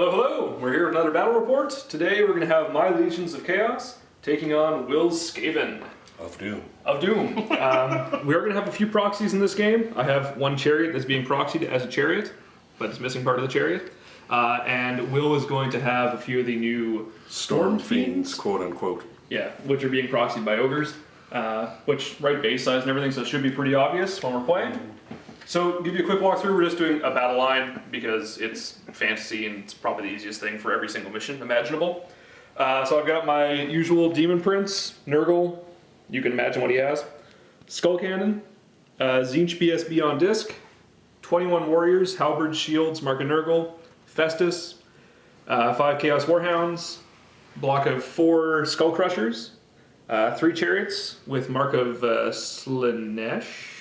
Hello, hello! We're here with another battle report. Today we're going to have my Legions of Chaos taking on Will's Skaven. Of Doom. Of Doom. We are going to have a few proxies in this game. I have one chariot that's being proxied as a chariot, but it's missing part of the chariot. And Will is going to have a few of the new Storm Fiends, quote unquote. Yeah, which are being proxied by ogres, which right base size and everything, so it should be pretty obvious when we're playing. So, give you a quick walkthrough. We're just doing a battle line because it's fantasy and it's probably the easiest thing for every single mission imaginable. So I've got my usual Demon Prince, Nurgle. You can imagine what he has. Skull Cannon, Tzeentch BSB on disc, 21 Warriors, Halberds, Shields, Mark of Nurgle, Festus, 5 Chaos Warhounds, block of 4 Skull Crushers, 3 Chariots with Mark of Slaanesh.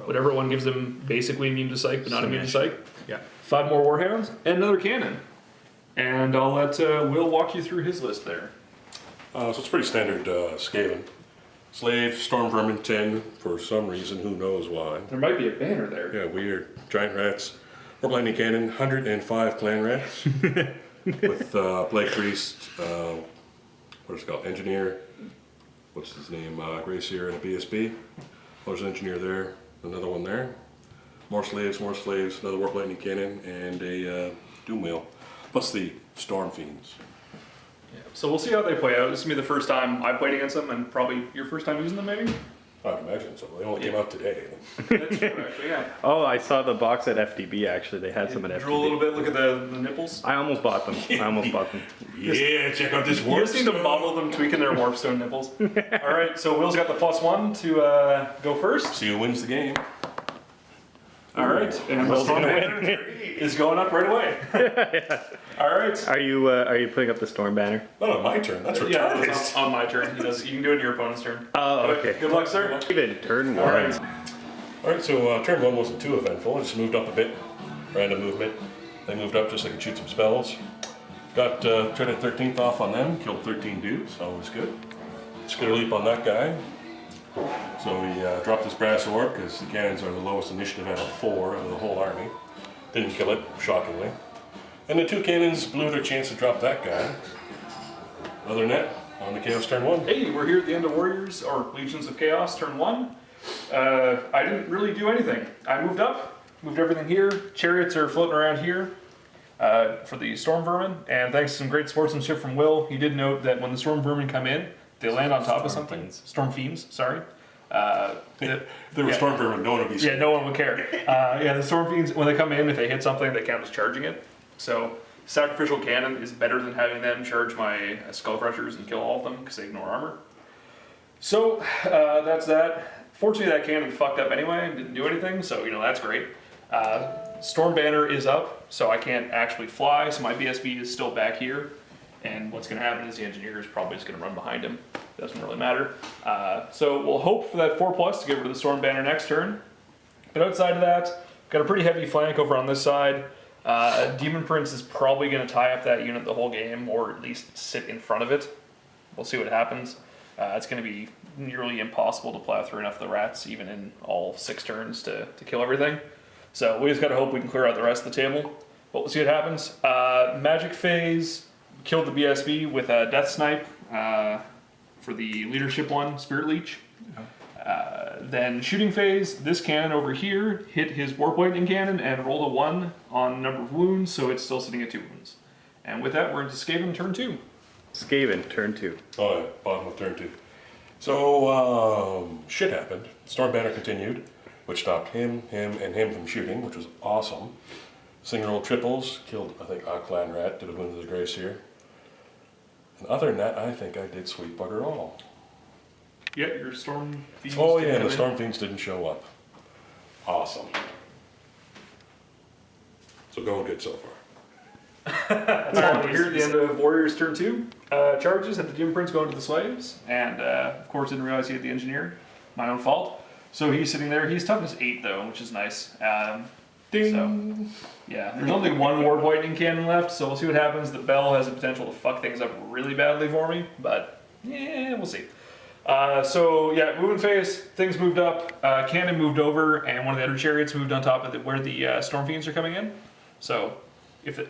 Whatever one gives them basically immune to psych, but not immune to psych. Yeah. 5 more Warhounds, and another cannon. And I'll let Will walk you through his list there. So it's pretty standard Skaven. Slave, Storm Vermin 10, for some reason, who knows why. There might be a banner there. Yeah, weird. Giant Rats, Warp Lightning Cannon, 105 Clanrats, with Plague Priest, what is it called, Engineer, what's his name, Gracier and a BSB. There's an Engineer there, another one there. More slaves, another Warp Lightning Cannon, and a Doom Wheel, plus the Storm Fiends. Yeah. So we'll see how they play out. This will be the first time I've played against them, and probably your first time using them, maybe? I'd imagine so. They only came out today. That's true, actually, yeah. Oh, I saw the box at FDB, actually. They had some at FDB. Drill a little bit, look at the nipples. I almost bought them. Yeah, check out this warp. You just need to model them tweaking their warpstone nipples. Alright, so Will's got the +1 to go first. See who wins the game. Alright, and the Storm Banner is going up right away. Alright. Are you putting up the Storm Banner? Not on my turn, that's Yeah, retarded. it's on my turn. You can do it on your opponent's turn. Oh, okay. Good luck, sir. Even turn one. Alright, so turn 1 wasn't too eventful. I just moved up a bit. Random movement. They moved up just so I could shoot some spells. Got traded 13th off on them, killed 13 dudes, so it was good. Skitter leap on that guy. So he dropped his brass orb because the cannons are the lowest initiative out of 4 of the whole army. Didn't kill it, shockingly. And the 2 cannons blew their chance to drop that guy. Other than that, on the Chaos turn 1. Hey, we're here at the end of Warriors, or Legions of Chaos, turn 1. I didn't really do anything. I moved up, moved everything here. Chariots are floating around here for the Storm Vermin, and thanks to some great sportsmanship from Will, he did note that when the Storm Vermin come in, they land on top of something. Storm Fiends, sorry. They were Storm Vermin, no one would be scared. Yeah, no one would care. Yeah, the Storm Fiends, when they come in, if they hit something, they count as charging it. So, Sacrificial Cannon is better than having them charge my Skull Crushers and kill all of them, because they ignore armor. So, that's that. Fortunately, that cannon fucked up anyway and didn't do anything, so, that's great. Storm Banner is up, so I can't actually fly, so my BSB is still back here. And what's going to happen is the Engineer is probably just going to run behind him. Doesn't really matter. So we'll hope for that 4+ to get rid of the Storm Banner next turn. But outside of that, got a pretty heavy flank over on this side. Demon Prince is probably going to tie up that unit the whole game, or at least sit in front of it. We'll see what happens. It's going to be nearly impossible to plow through enough of the rats, even in all 6 turns, to kill everything. So we just got to hope we can clear out the rest of the table. But we'll see what happens. Magic Phase killed the BSB with a Death Snipe for the leadership one, Spirit Leech. Then Shooting Phase, this cannon over here hit his Warp Lightning Cannon and rolled a 1 on number of wounds, so it's still sitting at 2 wounds. And with that, we're into Skaven turn 2. Skaven, turn 2. Oh, yeah, bottom of turn 2. So, shit happened. Storm Banner continued, which stopped him, and him from shooting, which was awesome. Single triples, killed, I think, a Clanrat, did a win to the Gracier. And other than that, I think I did sweet bugger all. Yeah, your Storm Fiends. Oh yeah, and the Storm Fiends didn't show up. Awesome. So going good so far. Alright, we're here at the end of Warriors turn 2. Charges at the Demon Prince going to the slaves, and of course didn't realize he had the Engineer. My own fault. So he's sitting there. He's toughness 8 though, which is nice. Ding. So, yeah, there's only 1 Warp Lightning Cannon left, so we'll see what happens. The Bell has the potential to fuck things up really badly for me, but yeah, we'll see. So yeah, moving phase, things moved up, cannon moved over, and one of the other chariots moved on top of where the Storm Fiends are coming in. So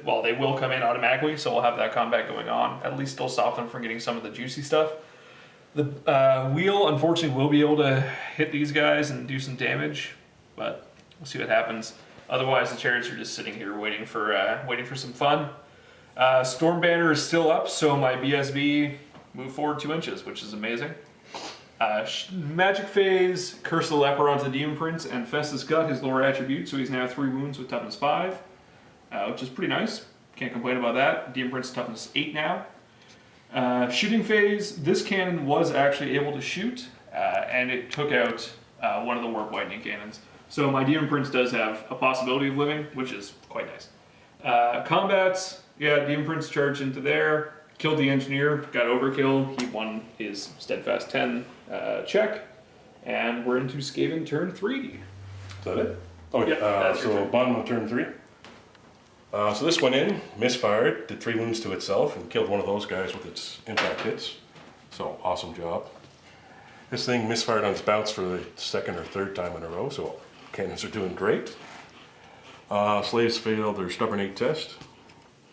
well, they will come in automatically, so we'll have that combat going on. At least it'll stop them from getting some of the juicy stuff. The wheel, unfortunately, will be able to hit these guys and do some damage, but we'll see what happens. Otherwise, the chariots are just sitting here waiting for some fun. Storm Banner is still up, so my BSB moved forward 2 inches, which is amazing. Magic Phase, Curse of the Leper onto the Demon Prince, and Festus got his lower attribute, so he's now 3 wounds with toughness 5, which is pretty nice. Can't complain about that. Demon Prince toughness 8 now. Shooting Phase, this cannon was actually able to shoot, and it took out one of the Warp Lightning cannons. So my Demon Prince does have a possibility of living, which is quite nice. Combats, yeah, Demon Prince charged into there, killed the Engineer, got overkill, he won his Steadfast 10 check, and we're into Skaven turn 3. Is that it? Oh, yeah. That's your So turn. bottom of turn 3. So this went in, misfired, did 3 wounds to itself, and killed one of those guys with its impact hits. So awesome job. This thing misfired on its bounce for the 2nd or 3rd time in a row, so cannons are doing great. Slaves failed their Stubborn 8 test.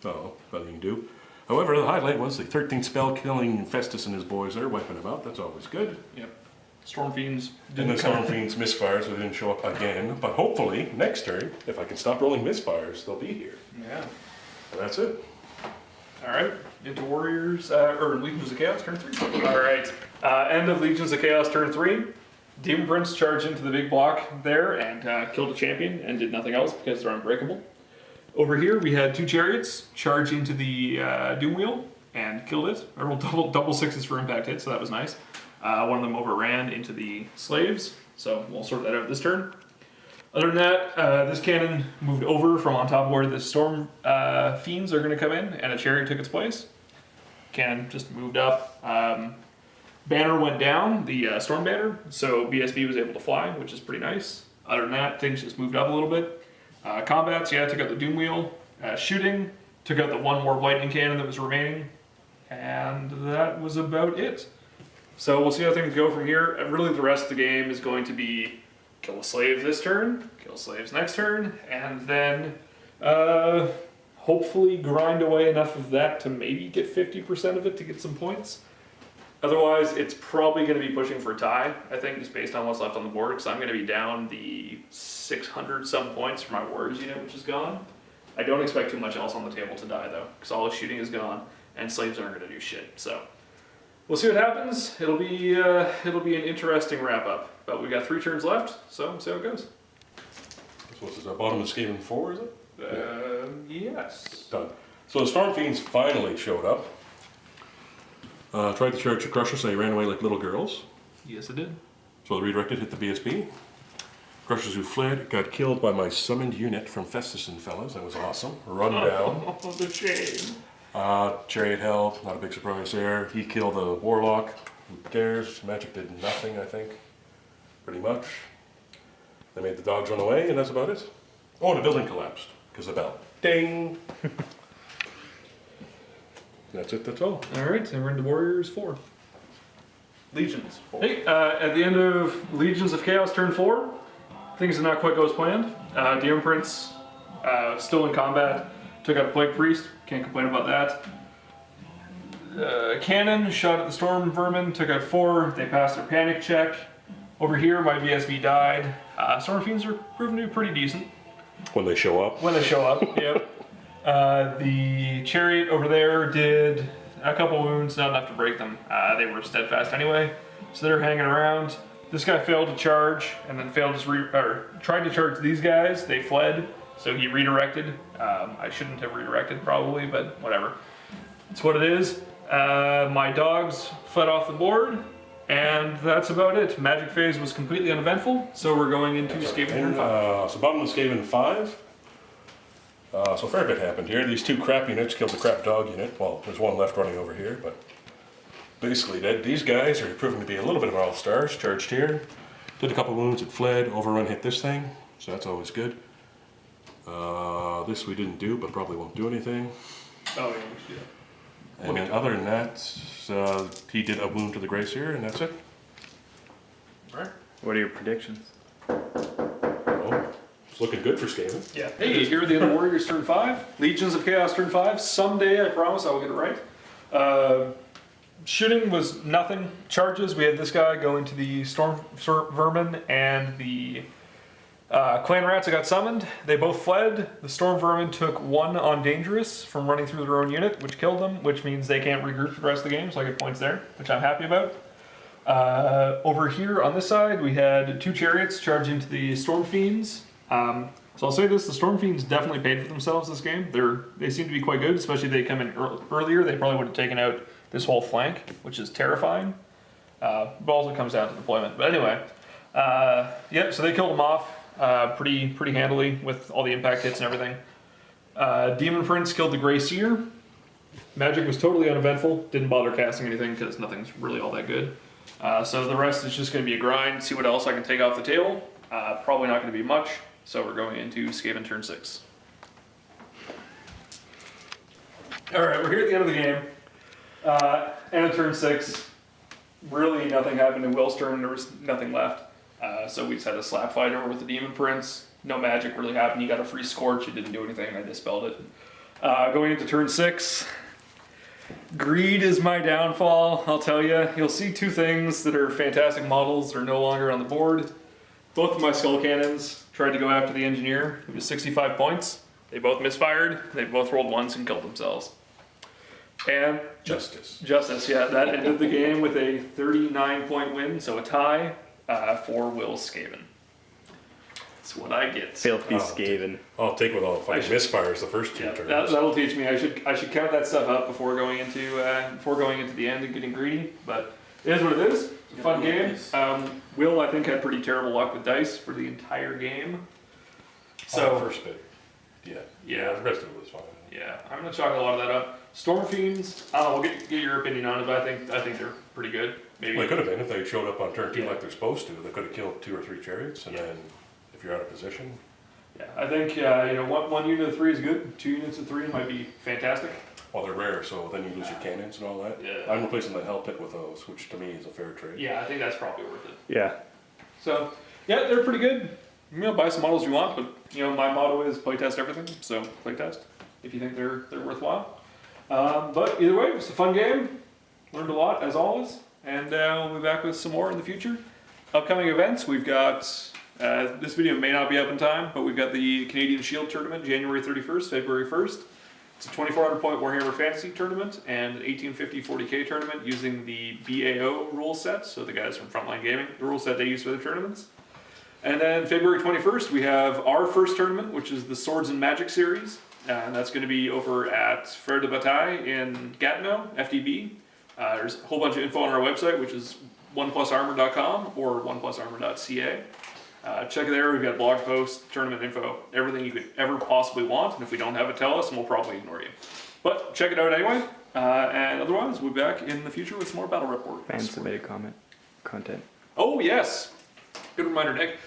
Uh-oh, nothing you can do. However, the highlight was the 13th spell killing Festus and his boys there, wiping them out. That's always good. Yep. Storm Fiends And didn't the come. Storm Fiends misfires, so they didn't show up again. But hopefully, next turn, if I can stop rolling misfires, they'll be here. Yeah. And that's it. Alright, into Warriors, or Legions of Chaos, turn 3. Alright, end of Legions of Chaos, turn 3. Demon Prince charged into the big block there and killed a champion and did nothing else because they're unbreakable. Over here we had 2 chariots charge into the Doom Wheel and killed it. I rolled double 6s for impact hits, so that was nice. One of them overran into the slaves, so we'll sort that out this turn. Other than that, this cannon moved over from on top of where the Storm Fiends are going to come in, and a chariot took its place. Cannon just moved up. Banner went down, the Storm Banner, so BSB was able to fly, which is pretty nice. Other than that, things just moved up a little bit. Combats, yeah, took out the Doom Wheel. Shooting, took out the 1 Warp Lightning cannon that was remaining. And that was about it. So we'll see how things go from here. And really the rest of the game is going to be kill a slave this turn, kill slaves next turn, and then hopefully grind away enough of that to maybe get 50% of it to get some points. Otherwise, it's probably going to be pushing for a tie, I think, just based on what's left on the board, because I'm going to be down the 600-some points for my Warriors unit, which is gone. I don't expect too much else on the table to die, though, because all the shooting is gone, and slaves aren't going to do shit. So we'll see what happens. It'll be an interesting wrap-up. But we got 3 turns left, so we'll see how it goes. So this is our bottom of Skaven 4, is it? Yes. Done. So the Storm Fiends finally showed up. Tried to charge the Crushers, so they ran away like little girls. Yes, it did. So the redirected hit the BSB. Crushers who fled got killed by my summoned unit from Festus and fellas. That was awesome. Run down. Oh, the shame. Chariot held, not a big surprise there. He killed the Warlock. Who cares? Magic did nothing, I think. Pretty much. They made the dogs run away, and that's about it. Oh, and the building collapsed because of the bell. Ding! That's it, that's all. Alright, and we're into Warriors 4. Legions 4. Hey, at the end of Legions of Chaos turn 4, things did not quite go as planned. Demon Prince, still in combat, took out a Plague Priest, can't complain about that. Cannon shot at the Storm Vermin, took out 4, they passed their panic check. Over here, my BSB died. Storm Fiends are proven to be pretty decent. When they show up. When they show up, yep. The chariot over there did a couple wounds, not enough to break them. They were steadfast anyway, so they're hanging around. This guy failed to charge, and then tried to charge these guys. They fled, so he redirected. I shouldn't have redirected probably, but whatever. It's what it is. My dogs fled off the board, and that's about it. Magic Phase was completely uneventful, so we're going into Skaven turn 5. So bottom of Skaven 5. So a fair bit happened here. These 2 crap units killed the crap dog unit. Well, there's one left running over here, but basically dead. These guys are proving to be a little bit of all-stars. Charged here, did a couple wounds, it fled, overrun hit this thing, so that's always good. This we didn't do, but probably won't do anything. Oh, yeah, we should do that. And then other than that, he did a wound to the Gracier, and that's it. Alright. What are your predictions? Oh, It's looking good for Skaven. Yeah. Hey, here are the Other Warriors turn 5. Legions of Chaos turn 5. Someday, I promise, I will get it right. Shooting was nothing. Charges, we had this guy go into the Storm Vermin and the Clanrats that got summoned. They both fled. The Storm Vermin took 1 on Dangerous from running through their own unit, which killed them, which means they can't regroup for the rest of the game, so I get points there, which I'm happy about. Over here on this side, we had 2 chariots charge into the Storm Fiends. So I'll say this, the Storm Fiends definitely paid for themselves this game. They seem to be quite good, especially if they come in earlier. They probably would have taken out this whole flank, which is terrifying. But also comes down to deployment. But anyway, yeah, so they killed them off pretty handily with all the impact hits and everything. Demon Prince killed the Grey Seer. Magic was totally uneventful. Didn't bother casting anything because nothing's really all that good. So the rest is just going to be a grind. See what else I can take off the table. Probably not going to be much. So we're going into Skaven turn 6. Alright, we're here at the end of the game. End of turn 6. Really nothing happened in Will's turn. There was nothing left. So we just had a slap fight over with the Demon Prince. No magic really happened. You got a free Scorch. It didn't do anything. I dispelled it. Going into turn 6. Greed is my downfall, I'll tell you. You'll see 2 things that are fantastic models that are no longer on the board. Both of my Skull Cannons tried to go after the Engineer. It was 65 points. They both misfired. They both rolled once and killed themselves. And Justice. Justice, yeah. That ended the game with a 39-point win, so a tie for Will's Skaven. That's what I get. Filthy Oh, Skaven. I'll take with all the fucking should- misfires the first 2 Yeah, turns. that'll teach me. I should count that stuff up before going into the end and getting greedy. But it is what it is. It's a fun game. Will, I think, had pretty terrible luck with dice for the entire game. So first bit. Yeah. Yeah. The rest of it was fine. yeah, I'm gonna chalk a lot of that up. Storm Fiends. I don't know. We'll get your opinion on it, but I think they're pretty good. Maybe. Well, it could have been if they showed up on turn 2 Yeah. like they're supposed to. They could have killed 2 or 3 chariots, and Yeah. then if you're out of position, Yeah, I think one unit of 3 is good. 2 units of 3 might be fantastic. well, they're rare, so then you lose your cannons and all that. Yeah. I'm replacing the hell pit with those, which to me is a fair trade. Yeah, I think that's probably worth it. Yeah. So, yeah, they're pretty good. Buy some models you want, but my motto is playtest everything. So playtest if you think they're worthwhile. But either way, it's a fun game. Learned a lot as always, and we'll be back with some more in the future. Upcoming events, we've got. This video may not be up in time, but we've got the Canadian Shield Tournament, January 31st, February 1st. It's a 2,400 point Warhammer Fantasy tournament and an 1850 40k tournament using the BAO rule set, so the guys from Frontline Gaming, the rule set they use for their tournaments. And then February 21st, we have our first tournament, which is the Swords and Magic series, and that's going to be over at Fer de Bataille in Gatineau, FDB. There's a whole bunch of info on our website, which is oneplusarmor.com or oneplusarmor.ca. Check it there. We've got blog posts, tournament info, everything you could ever possibly want. And if we don't have it, tell us, and we'll probably ignore you. But check it out anyway. And otherwise, we'll be back in the future with some more battle report. Fan submitted content. Oh yes, good reminder, Nick.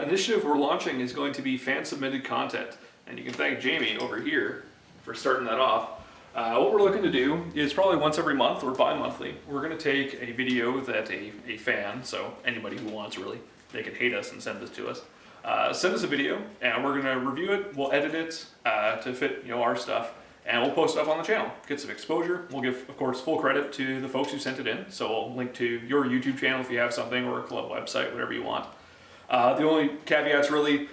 Initiative we're launching is going to be fan submitted content, and you can thank Jamie over here for starting that off. What we're looking to do is probably once every month or bi-monthly, we're going to take a video that a fan, so anybody who wants really, they can hate us and send this to us. Send us a video, and we're going to review it. We'll edit it to fit our stuff, and we'll post it up on the channel. Get some exposure. We'll give, of course, full credit to the folks who sent it in. So we'll link to your YouTube channel if you have something, or a club website, whatever you want. The only caveats really,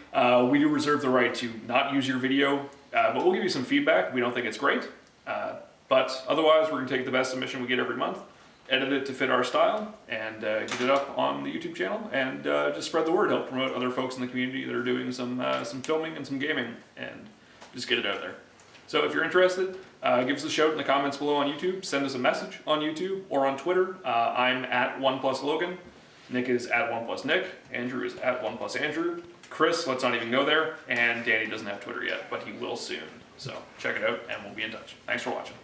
we do reserve the right to not use your video, but we'll give you some feedback. We don't think it's great, but otherwise we're going to take the best submission we get every month, edit it to fit our style, and get it up on the YouTube channel, and just spread the word, help promote other folks in the community that are doing some filming and some gaming, and just get it out there. So if you're interested, give us a shout in the comments below on YouTube, send us a message on YouTube or on Twitter. I'm at OnePlusLogan, Nick is at OnePlusNick, Andrew is at OnePlusAndrew, Chris, let's not even go there, and Danny doesn't have Twitter yet, but he will soon. So check it out, and we'll be in touch. Thanks for watching.